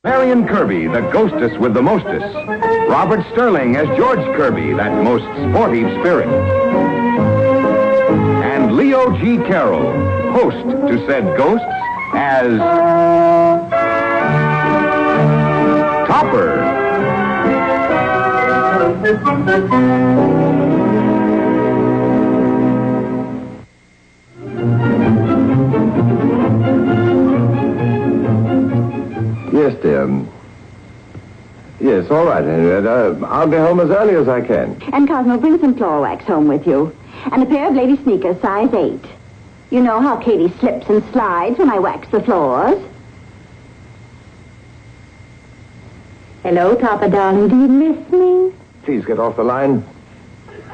Marion Kirby, the ghostess with the mostest. Robert Sterling as George Kirby, that most sportive spirit. And Leo G. Carroll, host to said ghosts, as Topper. Yes, dear. Yes, all right, Henrietta. I'll be home as early as I can. And Cosmo, bring some floor wax home with you. And a pair of lady sneakers, size 8. You know how Katie slips and slides when I wax the floors. Hello, Papa, darling. Do you miss me? Please get off the line.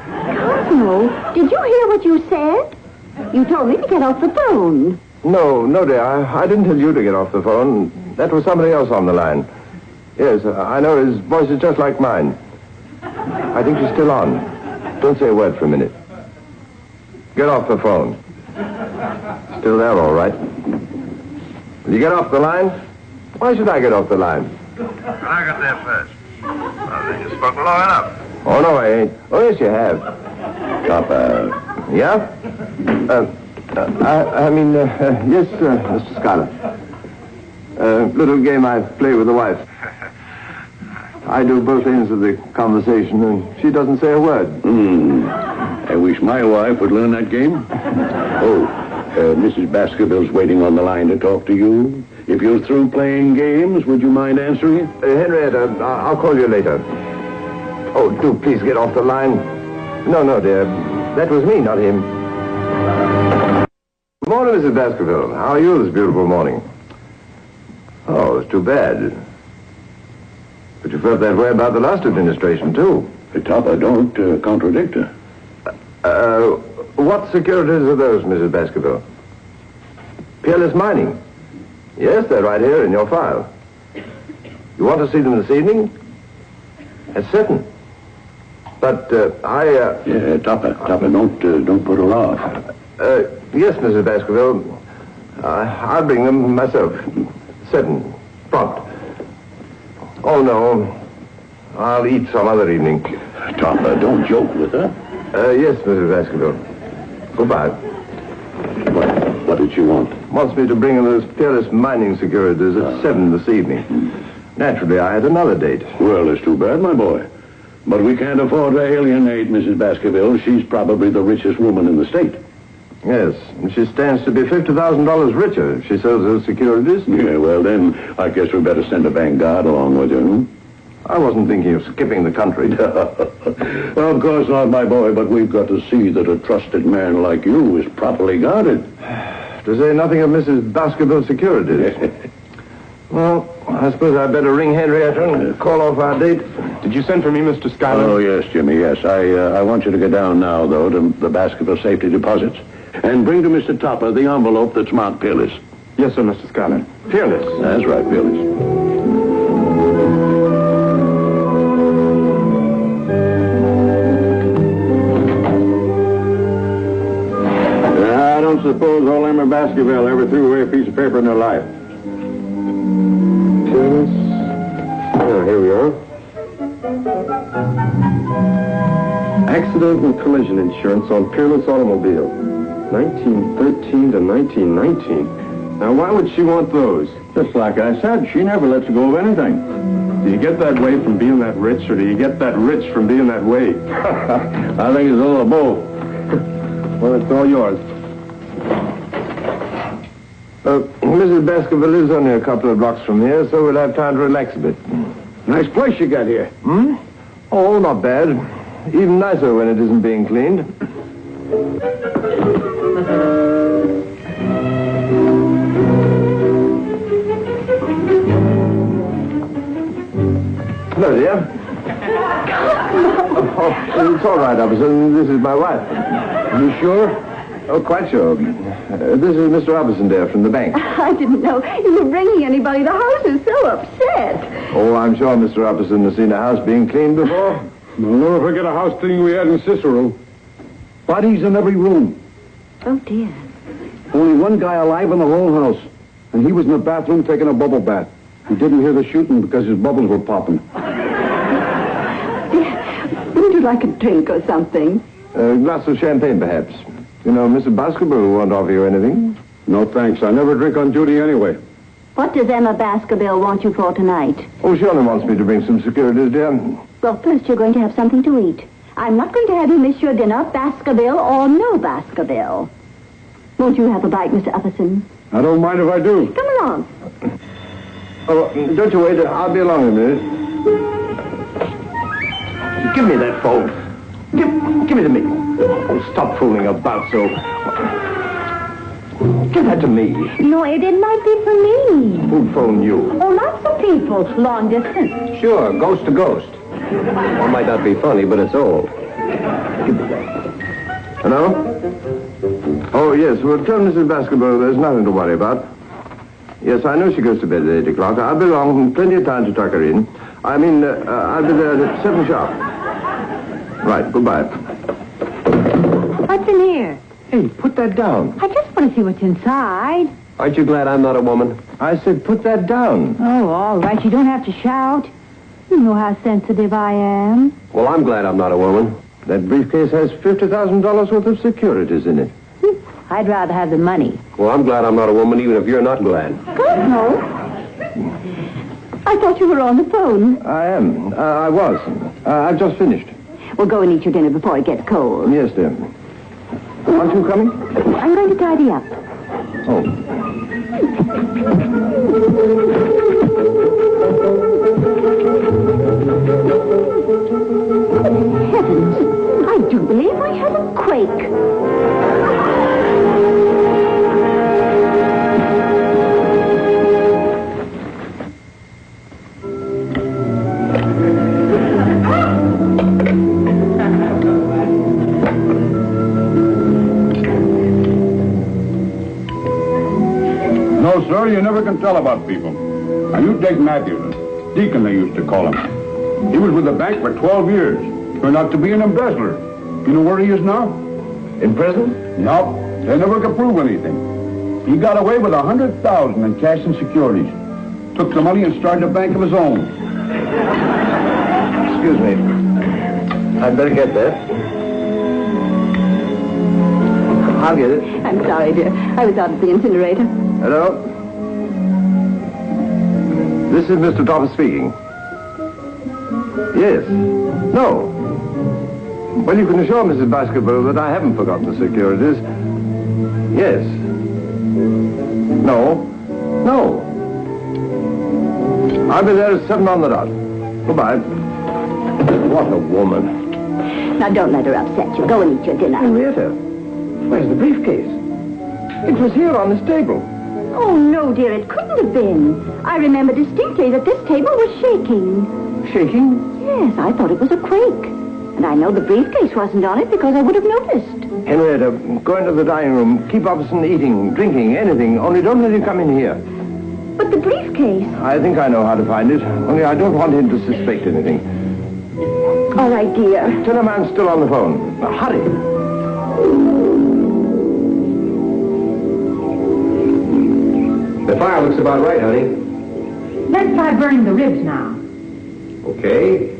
Cosmo, did you hear what you said? You told me to get off the phone. No, dear. I didn't tell you to get off the phone. That was somebody else on the line. Yes, I know his voice is just like mine. I think he's still on. Don't say a word for a minute. Get off the phone. Still there, all right. Will you get off the line? Why should I get off the line? I got there first. I think you spoke low enough. Oh, no, I ain't. Oh, yes, you have. Yeah? Yes, Mr. Scarlett. Little game I play with the wife. I do both ends of the conversation, and she doesn't say a word. I wish my wife would learn that game. Mrs. Baskerville's waiting on the line to talk to you. If you're through playing games, would you mind answering it? Henrietta, I'll call you later. Oh, do please get off the line. No, dear. That was me, not him. Good morning, Mrs. Baskerville. How are you this beautiful morning? Oh, it's too bad. But you felt that way about the last administration, too. Topper, don't contradict her. What securities are those, Mrs. Baskerville? Peerless Mining. Yes, they're right here in your file. You want to see them this evening? That's certain. But, Yeah, Topper, don't put her off. Yes, Mrs. Baskerville. I'll bring them myself. Certain. Prompt. Oh, no. I'll eat some other evening. Topper, don't joke with her. Yes, Mrs. Baskerville. Goodbye. What did she want? Wants me to bring in those Peerless Mining securities at 7 this evening. Naturally, I had another date. Well, it's too bad, my boy. But we can't afford to alienate Mrs. Baskerville. She's probably the richest woman in the state. Yes, and she stands to be $50,000 richer if she sells those securities. Yeah, well, then, I guess we better send a vanguard along with her, I wasn't thinking of skipping the country. Well, of course not, my boy, but we've got to see that a trusted man like you is properly guarded. To say nothing of Mrs. Baskerville's securities. Well, I suppose I'd better ring Henrietta and call off our date. Did you send for me, Mr. Schuyler? Oh, yes, Jimmy, yes. I want you to get down now, though, to the Baskerville safety deposits. And bring to Mr. Topper the envelope that's marked Peerless. Yes, sir, Mr. Schuyler. Peerless. That's right, Peerless. I don't suppose old Emma Baskerville ever threw away a piece of paper in her life. Peerless. Oh, here we are. Accident and collision insurance on Peerless Automobile. 1913 to 1919. Now, why would she want those? Just like I said, she never lets go of anything. Do you get that way from being that rich, or do you get that rich from being that way? I think it's a little of both. Well, it's all yours. Mrs. Baskerville lives only a couple of blocks from here, so we'll have time to relax a bit. Nice place you got here. Oh, not bad. Even nicer when it isn't being cleaned. Hello, dear. Oh, it's all right, officer. This is my wife. You sure? Oh, quite sure. This is Mr. Robertson, dear, from the bank. I didn't know you were bringing anybody. The house is so upset. Oh, I'm sure Mr. Robertson has seen a house being cleaned before. We'll never forget a house cleaning we had in Cicero. Bodies in every room. Oh, dear. Only one guy alive in the whole house. And he was in the bathroom taking a bubble bath. He didn't hear the shooting because his bubbles were popping. Would you like a drink or something? A glass of champagne, perhaps. You know, Mrs. Baskerville won't offer you anything. No, thanks. I never drink on duty anyway. What does Emma Baskerville want you for tonight? Oh, she only wants me to bring some securities, dear. Well, first you're going to have something to eat. I'm not going to have you miss your dinner, Baskerville or no Baskerville. Won't you have a bite, Mr. Upperson? I don't mind if I do. Come along. Oh, don't you wait. I'll be along in a minute. Give me that phone. Give it to me. Oh, stop fooling about so. Give that to me. No, it might be for me. Who phoned you? Oh, lots of people, long distance. Sure, ghost to ghost. Well, might not be funny, but it's old. Give me that. Hello? Oh, yes. Well, tell Mrs. Baskerville there's nothing to worry about. Yes, I know she goes to bed at 8 o'clock. I'll be along. Plenty of time to tuck her in. I mean, I'll be there at 7 sharp. Right, goodbye. What's in here? Hey, put that down. I just want to see what's inside. Aren't you glad I'm not a woman? I said put that down. Oh, all right. You don't have to shout. You know how sensitive I am. Well, I'm glad I'm not a woman. That briefcase has $50,000 worth of securities in it. I'd rather have the money. Well, I'm glad I'm not a woman, even if you're not glad. God, no. I thought you were on the phone. I am. I was. I've just finished. Well, go and eat your dinner before it gets cold. Yes, dear. Aren't you coming? I'm going to tidy up. Oh. Heavens, I do believe I had a quake. No, sir, you never can tell about people. Now, you take Matthews, Deacon they used to call him. He was with the bank for 12 years. Turned out to be an embezzler. You know where he is now? In prison? No, they never could prove anything. He got away with $100,000 in cash and securities. Took the money and started a bank of his own. Excuse me. I'd better get that. I'll get it. I'm sorry, dear. I was out at the incinerator. Hello? This is Mr. Topper speaking. Yes. No. Well, you can assure Mrs. Baskerville that I haven't forgotten the securities. Yes. No. No. I'll be there at 7 on the dot. Goodbye. What a woman. Now, don't let her upset you. Go and eat your dinner. Henrietta, where's the briefcase? It was here on this table. Oh, no, dear, it couldn't have been. I remember distinctly that this table was shaking. Shaking? Yes, I thought it was a quake. And I know the briefcase wasn't on it because I would have noticed. Henrietta, go into the dining room. Keep Upson eating, drinking, anything. Only don't let him come in here. But the briefcase... I think I know how to find it. Only I don't want him to suspect anything. All right, dear. Tell him I'm still on the phone. Now, hurry. The fire looks about right, honey. Let's try burning the ribs now. Okay.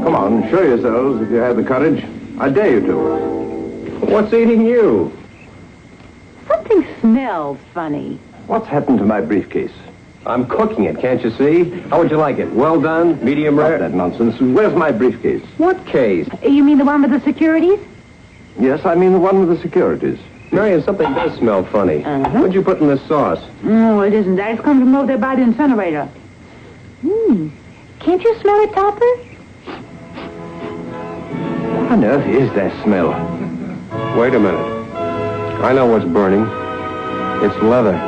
Come on, show yourselves if you have the courage. I dare you to. What's eating you? Something smells funny. What's happened to my briefcase? I'm cooking it, can't you see? How would you like it? Well done? Medium rare? That nonsense. Where's my briefcase? What case? You mean the one with the securities? Yes, I mean the one with the securities. Marion, something does smell funny. What'd you put in this sauce? No, it isn't that. It's come from over there by the incinerator. Can't you smell it, Topper? What on earth is that smell? Wait a minute. I know what's burning. It's leather.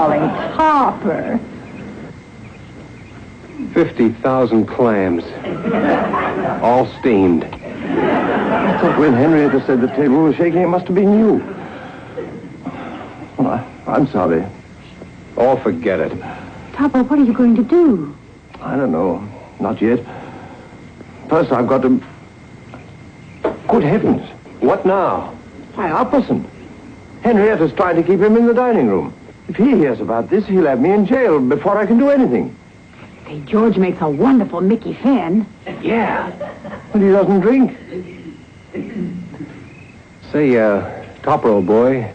darling, Topper. 50,000 clams. All steamed. I thought when Henrietta said the table was shaking, it must have been you. Well, I'm sorry. Oh, forget it. Topper, what are you going to do? I don't know. Not yet. First, I've got to... Good heavens. What now? Why, Upperson. Henrietta's trying to keep him in the dining room. If he hears about this, he'll have me in jail before I can do anything. Say, George makes a wonderful Mickey Finn. Yeah. But he doesn't drink. Say, Topper, old boy,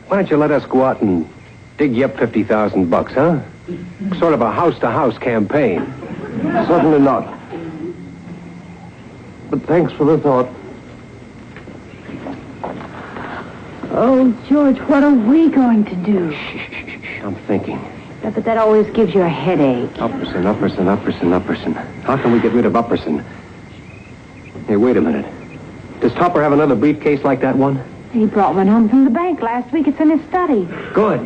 why don't you let us go out and dig you up $50,000, huh? Sort of a house-to-house campaign. Certainly not. But thanks for the thought. Oh, George, what are we going to do? Shh. I'm thinking. Yeah, but that always gives you a headache. Upperson. How can we get rid of Upperson? Hey, wait a minute. Does Topper have another briefcase like that one? He brought one home from the bank last week. It's in his study. Good.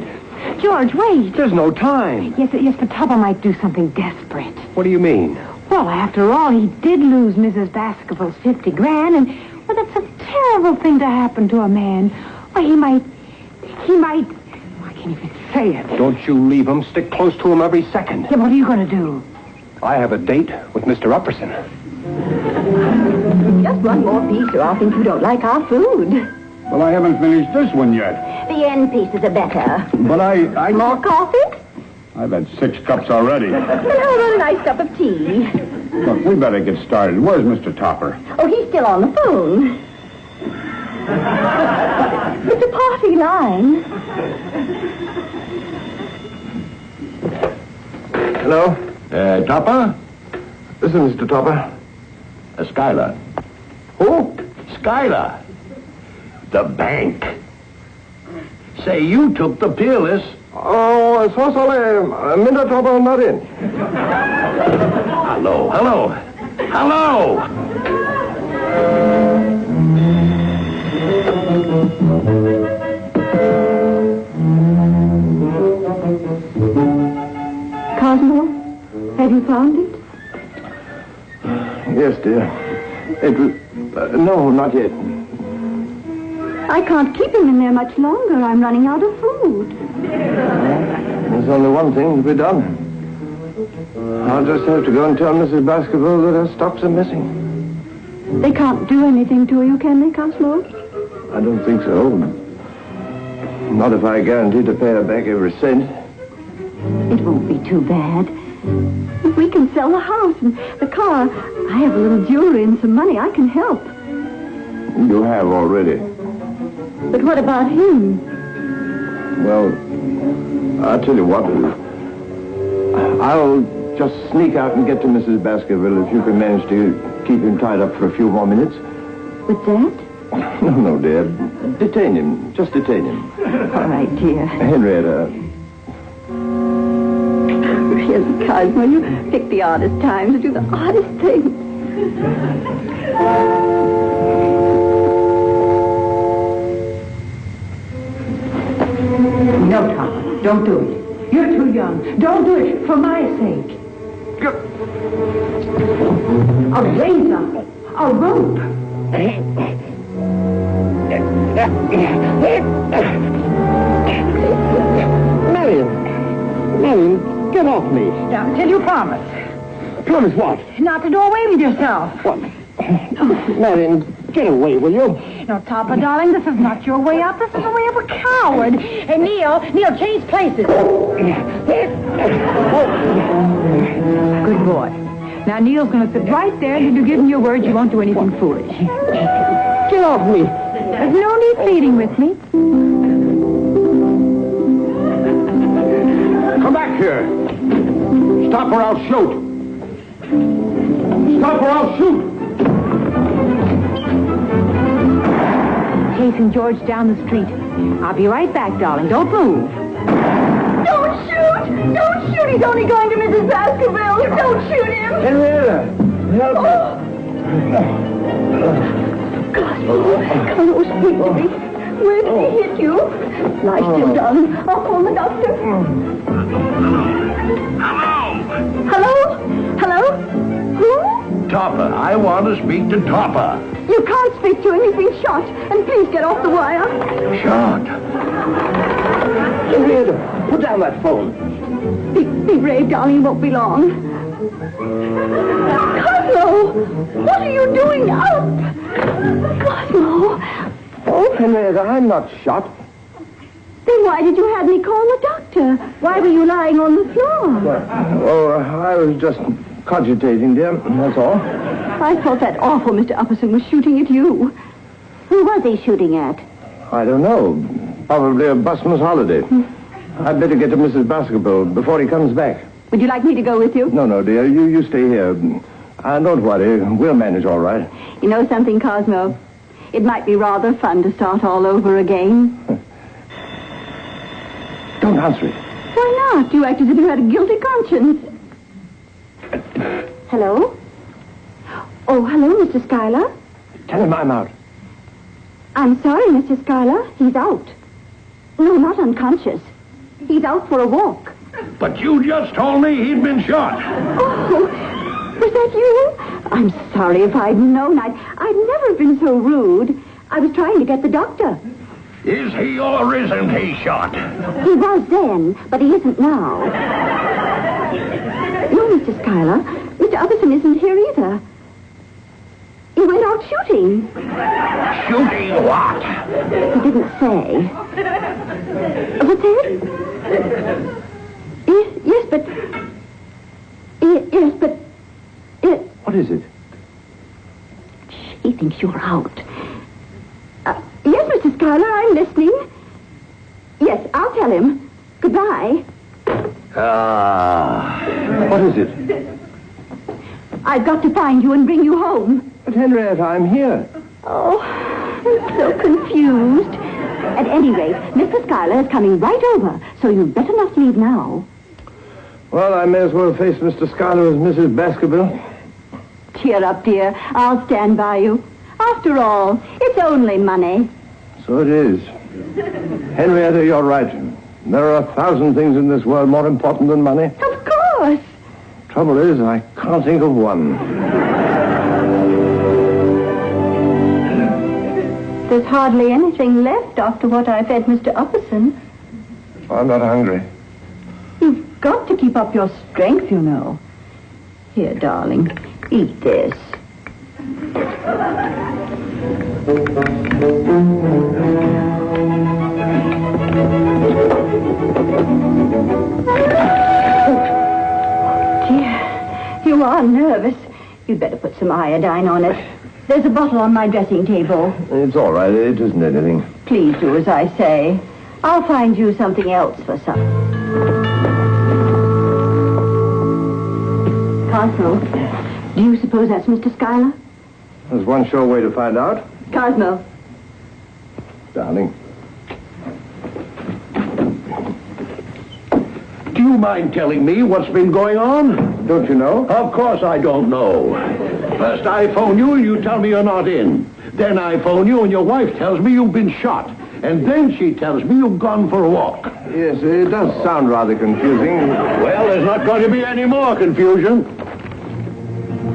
George, wait. There's no time. Yes, but Topper might do something desperate. What do you mean? Well, after all, he did lose Mrs. Baskerville's $50,000, and, well, that's a terrible thing to happen to a man. Well, he might, I can't even say it. Don't you leave him. Stick close to him every second. Yeah, what are you going to do? I have a date with Mr. Upperson. Just one more piece, or I'll think you don't like our food. Well, I haven't finished this one yet. The end pieces are better. But I... More coffee? I've had 6 cups already. Then how about a nice cup of tea? Look, we better get started. Where's Mr. Topper? Oh, he's still on the phone. It's a party line. Hello? Topper? Listen, Mr. Topper. Skylar. Who? Skylar. The bank. Say, you took the peerless. Oh, so sorry. Mr. Topper not in. Hello. Cosmo, have you found it? Yes, dear. It was... no, not yet. I can't keep him in there much longer. I'm running out of food. There's only one thing to be done. I'll just have to go and tell Mrs. Baskerville that her stocks are missing. They can't do anything to you, can they, Cosmo? I don't think so. Not if I guarantee to pay her back every cent. It won't be too bad. If we can sell the house and the car, I have a little jewelry and some money. I can help. You have already. But what about him? Well, I'll tell you what. I'll just sneak out and get to Mrs. Baskerville if you can manage to keep him tied up for a few more minutes. With that? No, dear. Detain him. Just detain him. All right, dear. Henrietta. Yes, Cosmo, you pick the oddest times to do the oddest things. No, Topper, don't do it. You're too young. Don't do it for my sake. A razor. A rope. Marion, get off me. Now, till you promise. Promise what? Not to do away with yourself. What? Marion, get away, will you? No, Topper, darling, this is not your way out. This is the way of a coward. Hey, Neil, change places. Good boy. Now, Neil's going to sit right there until you give him your word you won't do anything foolish. Get off me. There's no need pleading with me. Come back here. Stop or I'll shoot. Stop or I'll shoot. Chasing George down the street. I'll be right back, darling. Don't move. Don't shoot! Don't shoot! He's only going to Mrs. Baskerville. Don't shoot him! Henrietta, help me. Cosmo, speak to me. Where did he hit you? Lie still, darling. I'll call the doctor. Hello? Hello? Who? Topper, I want to speak to Topper. You can't speak to him. He's been shot. And please get off the wire. Shot. Henrietta, put down that phone. Be brave, darling. It won't be long. Cosmo! What are you doing up? Cosmo! Oh, Henrietta, I'm not shot. Then why did you have me call the doctor? Why were you lying on the floor? Oh, I was just cogitating, dear. That's all. I thought that awful Mr. Upperson was shooting at you. Who was he shooting at? I don't know. Probably a busman's holiday. I'd better get to Mrs. Baskerville before he comes back. Would you like me to go with you? No, dear. You stay here. And don't worry. We'll manage all right. You know something, Cosmo? It might be rather fun to start all over again. Don't answer it. Why not? You act as if you had a guilty conscience. Hello? Oh, hello, Mr. Schuyler. Tell him I'm out. I'm sorry, Mr. Schuyler. He's out. No, not unconscious. He's out for a walk. But you just told me he'd been shot. Oh, was that you? I'm sorry if I'd known. I'd never been so rude. I was trying to get the doctor. Is he or isn't he shot? He was then, but he isn't now. No, Mr. Schuyler. Mr. Upperson isn't here either. He went out shooting. Shooting what? He didn't say. What's that? Yes, but... Yes, but... What is it? He thinks you're out. Yes, Mr. Schuyler, I'm listening. Yes, I'll tell him. Goodbye. What is it? I've got to find you and bring you home. But Henrietta, I'm here. Oh, I'm so confused. At any rate, Mr. Schuyler is coming right over, so you'd better not leave now. Well, I may as well face Mr. Schuyler as Mrs. Baskerville. Cheer up, dear. I'll stand by you. After all, it's only money. So it is. Henrietta, you're right. There are 1,000 things in this world more important than money. Of course. Trouble is, I can't think of one. There's hardly anything left after what I fed Mr. Upperson. I'm not hungry. You've got to keep up your strength, you know. Here, darling, eat this. Dear, you are nervous. You'd better put some iodine on it. There's a bottle on my dressing table. It's all right. It isn't anything. Please do as I say. I'll find you something else for supper. Cosmo, do you suppose that's Mr. Schuyler? There's one sure way to find out. Cosmo. Darling. Do you mind telling me what's been going on? Don't you know? Of course I don't know. First I phone you and you tell me you're not in. Then I phone you and your wife tells me you've been shot. And then she tells me you've gone for a walk. Yes, it does sound rather confusing. Well, there's not going to be any more confusion.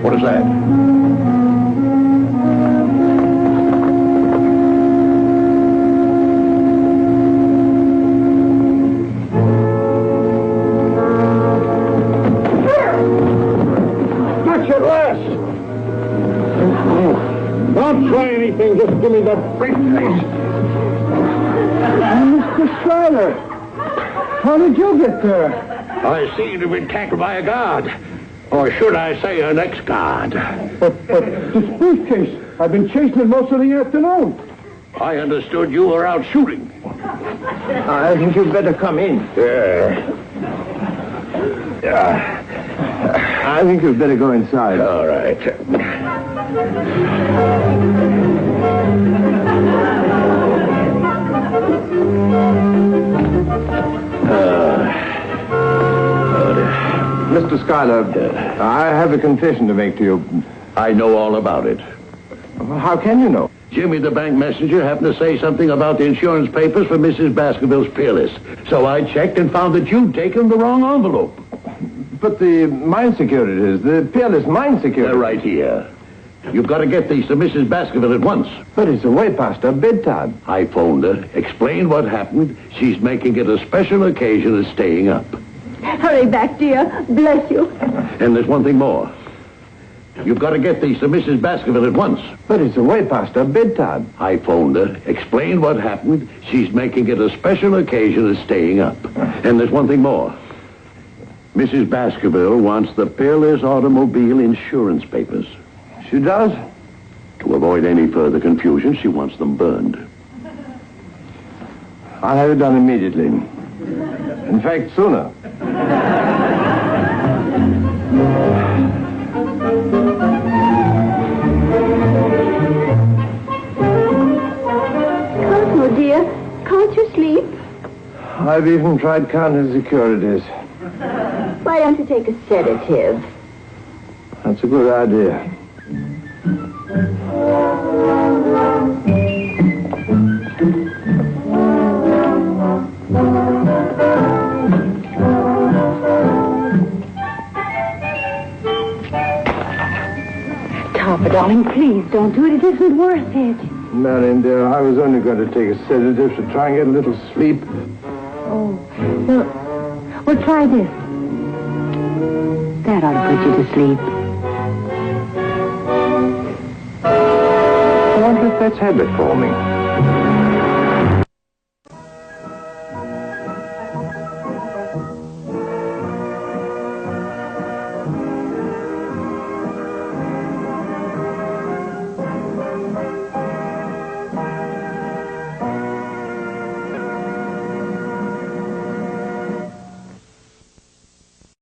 What is that? Don't try anything, just give me that briefcase. Mr. Schuyler, how did you get there? I seem to have been tackled by a guard. Or should I say an ex-guard. But this briefcase, I've been chasing it most of the afternoon. I understood you were out shooting. I think you'd better come in. I think you'd better go inside. All right. Mr. Schuyler, I have a confession to make to you. I know all about it. How can you know? Jimmy, the bank messenger, happened to say something about the insurance papers for Mrs. Baskerville's Peerless. So I checked and found that you'd taken the wrong envelope. But the mine securities, the Peerless mine securities. They're right here. You've got to get these to Mrs. Baskerville at once. But it's way past her bedtime. I phoned her, explained what happened. She's making it a special occasion of staying up. Hurry back, dear. Bless you. And there's one thing more. You've got to get these to Mrs. Baskerville at once. But it's way past her bedtime. I phoned her, explained what happened. She's making it a special occasion of staying up. And there's one thing more. Mrs. Baskerville wants the Peerless automobile insurance papers. She does? To avoid any further confusion, she wants them burned. I'll have it done immediately. In fact, sooner. Cosmo, dear, can't you sleep? I've even tried counting securities. Why don't you take a sedative? That's a good idea. Topper, darling, please don't do it. It isn't worth it. Marion, dear, I was only going to take a sedative to try and get a little sleep. Oh, well, try this. That ought to put you to sleep. I wonder if that's habit forming.